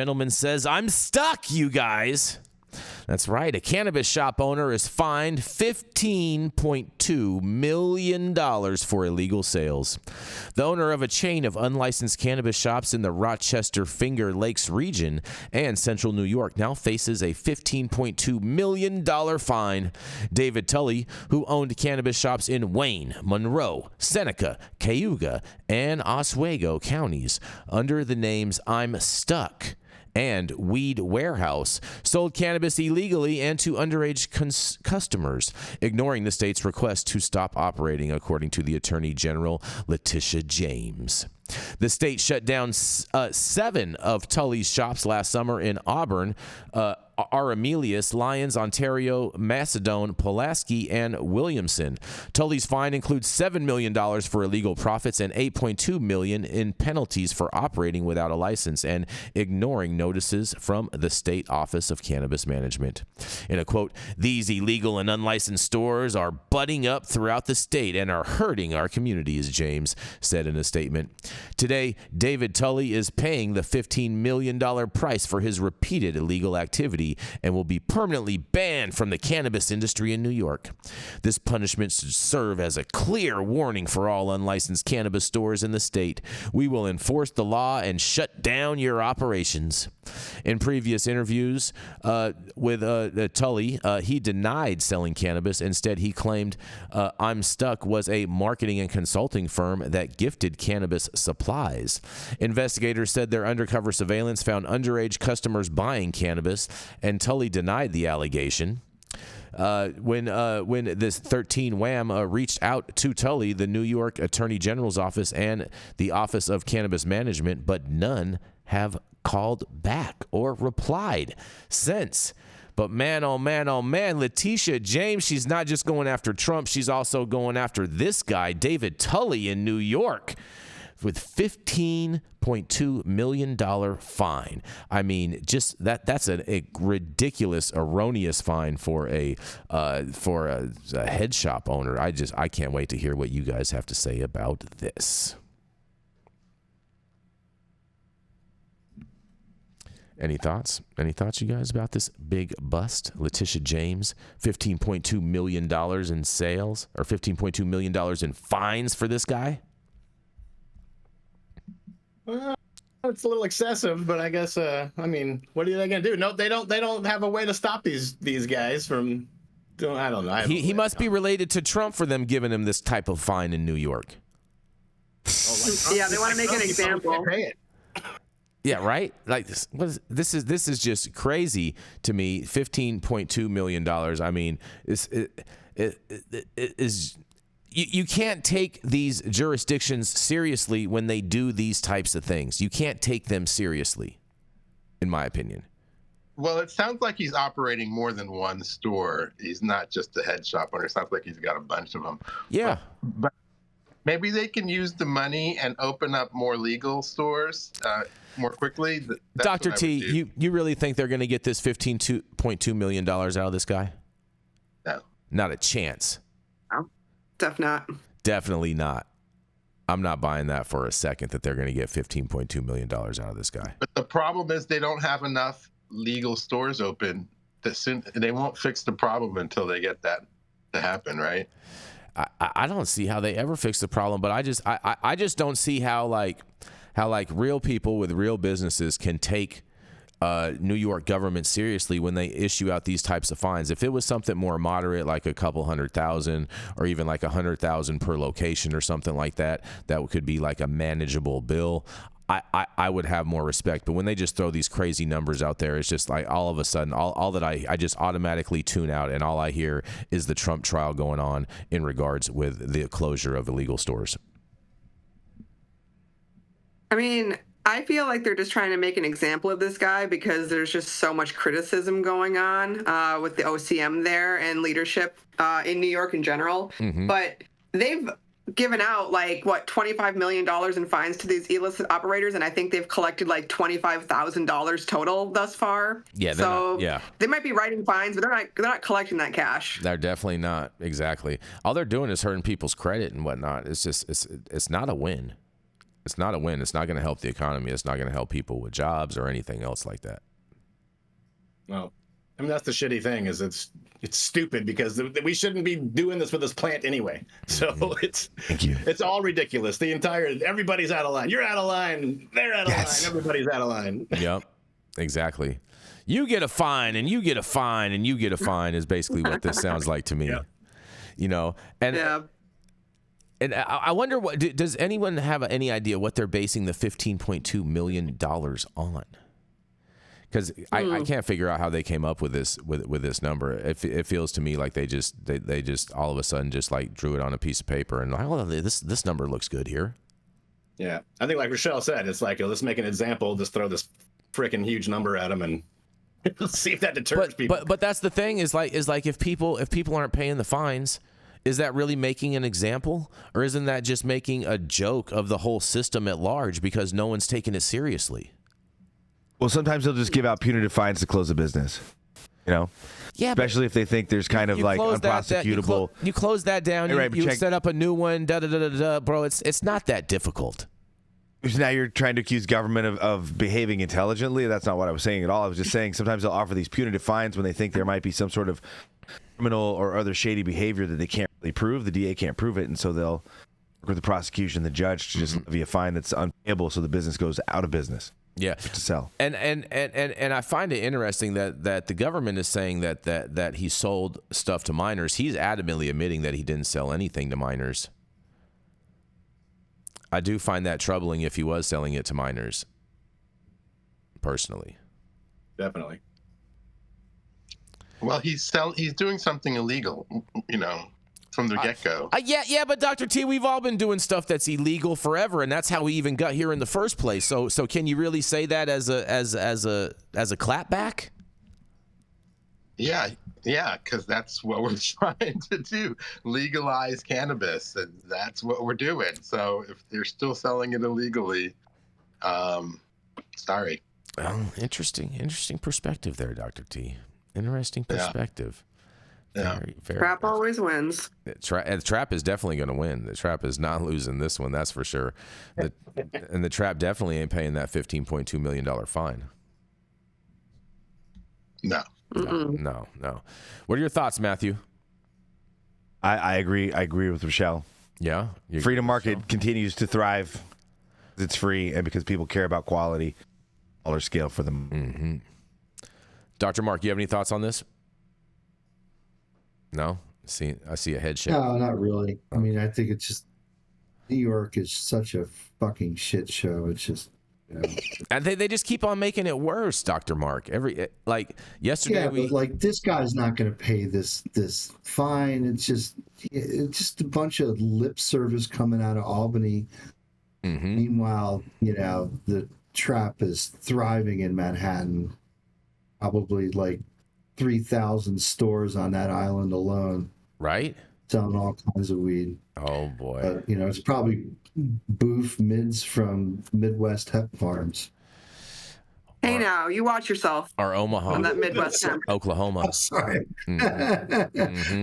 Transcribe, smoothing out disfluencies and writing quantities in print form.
Gentleman says, I'm stuck, you guys. That's right. A cannabis shop owner is fined $15.2 million for illegal sales. The owner of a chain of unlicensed cannabis shops in the Rochester Finger Lakes region and central New York now faces a $15.2 million fine. David Tully, who owned cannabis shops in Wayne, Monroe, Seneca, Cayuga, and Oswego counties under the names I'm Stuck and Weed Warehouse, sold cannabis illegally and to underage customers, ignoring the state's request to stop operating, according to the Attorney General, Letitia James. The state shut down 7 of Tully's shops last summer in Auburn, Armelius, Lyons, Ontario, Macedon, Pulaski, and Williamson. Tully's fine includes $7 million for illegal profits and $8.2 million in penalties for operating without a license and ignoring notices from the State Office of Cannabis Management. In a quote, "These illegal and unlicensed stores are butting up throughout the state and are hurting our communities," James said in a statement. Today, David Tully is paying the $15 million price for his repeated illegal activity and will be permanently banned from the cannabis industry in New York. This punishment should serve as a clear warning for all unlicensed cannabis stores in the state. We will enforce the law and shut down your operations. In previous interviews with Tully, he denied selling cannabis. Instead, he claimed I'm Stuck was a marketing and consulting firm that gifted cannabis supplies. Investigators said their undercover surveillance found underage customers buying cannabis, and Tully denied the allegation. When this 13 Wham reached out to Tully, the New York Attorney General's office and the Office of Cannabis Management, but none have called back or replied since. But man, oh man, oh man, Letitia James, she's not just going after Trump, she's also going after this guy, David Tully in New York, with $15.2 million fine. I mean, just that's a ridiculous, erroneous fine for a head shop owner. I can't wait to hear what you guys have to say about this. Any thoughts? Any thoughts, you guys, about this big bust? Letitia James, $15.2 million in sales, or $15.2 million in fines for this guy? It's a little excessive, but I guess I mean, what are they going to do? No, they don't have a way to stop these guys from doing. I don't know. He must be related to Trump for them giving him this type of fine in New York. Yeah, they want to make an example. Yeah, right. Like this is just crazy to me. $15.2 million. I mean, it is. You can't take these jurisdictions seriously when they do these types of things. You can't take them seriously, in my opinion. Well, it sounds like he's operating more than one store. He's not just a head shop owner. It sounds like he's got a bunch of them. Yeah. But maybe they can use the money and open up more legal stores more quickly. Dr. T, you really think they're going to get this $15.2 million out of this guy? No. Not a chance. Definitely not. I'm not buying that for a second that they're going to get $15.2 million out of this guy. But the problem is they don't have enough legal stores open. They won't fix the problem until they get that to happen, right? I don't see how they ever fix the problem, but I just don't see how real people with real businesses can take New York government seriously when they issue out these types of fines. If it was something more moderate, like a couple 100,000 or even like 100,000 per location or something like that, that could be like a manageable bill. I would have more respect. But when they just throw these crazy numbers out there, it's just like all of a sudden, all that I just automatically tune out, and all I hear is the Trump trial going on in regards with the closure of illegal stores. I mean, I feel like they're just trying to make an example of this guy because there's just so much criticism going on with the OCM there and leadership in New York in general. Mm-hmm. But they've given out $25 million in fines to these illicit operators, and I think they've collected like $25,000 total thus far. Yeah, they might be writing fines, but they're not collecting that cash. They're definitely not. Exactly. All they're doing is hurting people's credit and whatnot. It's just it's not a win. It's not a win. It's not going to help the economy. It's not going to help people with jobs or anything else like that. Well, I mean, that's the shitty thing is it's stupid because we shouldn't be doing this with this plant anyway. So it's all ridiculous. Everybody's out of line. You're out of line. They're out of line. Everybody's out of line. Yep, exactly. You get a fine and you get a fine and you get a fine is basically what this sounds like to me. Yeah. And I wonder does anyone have any idea what they're basing the $15.2 million on? Because I can't figure out how they came up with this number. It feels to me like they just all of a sudden just like drew it on a piece of paper and this number looks good here. Yeah, I think like Rochelle said, it's like let's make an example, just throw this freaking huge number at them and let's see if that deters people. But that's the thing is like if people aren't paying the fines, is that really making an example, or isn't that just making a joke of the whole system at large because no one's taking it seriously? Well, sometimes they'll just give out punitive fines to close a business, Yeah, especially if they think there's kind of like unprosecutable. You close that down. You set up a new one. Bro, it's not that difficult. Now you're trying to accuse government of behaving intelligently. That's not what I was saying at all. I was just saying sometimes they'll offer these punitive fines when they think there might be some sort of criminal or other shady behavior that they can't really prove. The DA can't prove it, and so they'll work with the prosecution, the judge, to just levy a fine that's unpayable, so the business goes out of business. Yeah, to sell. And I find it interesting that the government is saying that he sold stuff to minors. He's adamantly admitting that he didn't sell anything to minors. I do find that troubling if he was selling it to minors. Personally, definitely. Well, he's doing something illegal, from the get-go. Yeah, but Dr. T, we've all been doing stuff that's illegal forever, and that's how we even got here in the first place. So can you really say that as a clapback? Yeah, because that's what we're trying to do, legalize cannabis, and that's what we're doing. So if they're still selling it illegally, sorry. Oh, interesting perspective there, Dr. T. Interesting perspective. Yeah. Very Trap always wins. The Trap is definitely going to win. The Trap is not losing this one, that's for sure. And the Trap definitely ain't paying that $15.2 million fine. No. No. What are your thoughts, Matthew? I agree. I agree with Rochelle. Yeah? Freedom market continues to thrive. It's free, and because people care about quality, smaller scale for them. Mm-hmm. Dr. Mark, you have any thoughts on this? No? I see a head shake. No, not really. I mean, I think it's just New York is such a fucking shit show. It's just, and they just keep on making it worse, Dr. Mark. Yesterday but like this guy's not going to pay this fine. It's just a bunch of lip service coming out of Albany. Mm-hmm. Meanwhile, the Trap is thriving in Manhattan. Probably like 3,000 stores on that island alone. Right? Selling all kinds of weed. Oh, boy. It's probably boof mids from Midwest hemp farms. Hey, now, you watch yourself. Or Omaha. On that Midwest hemp. Oklahoma. I'm sorry. Mm-hmm. Mm-hmm.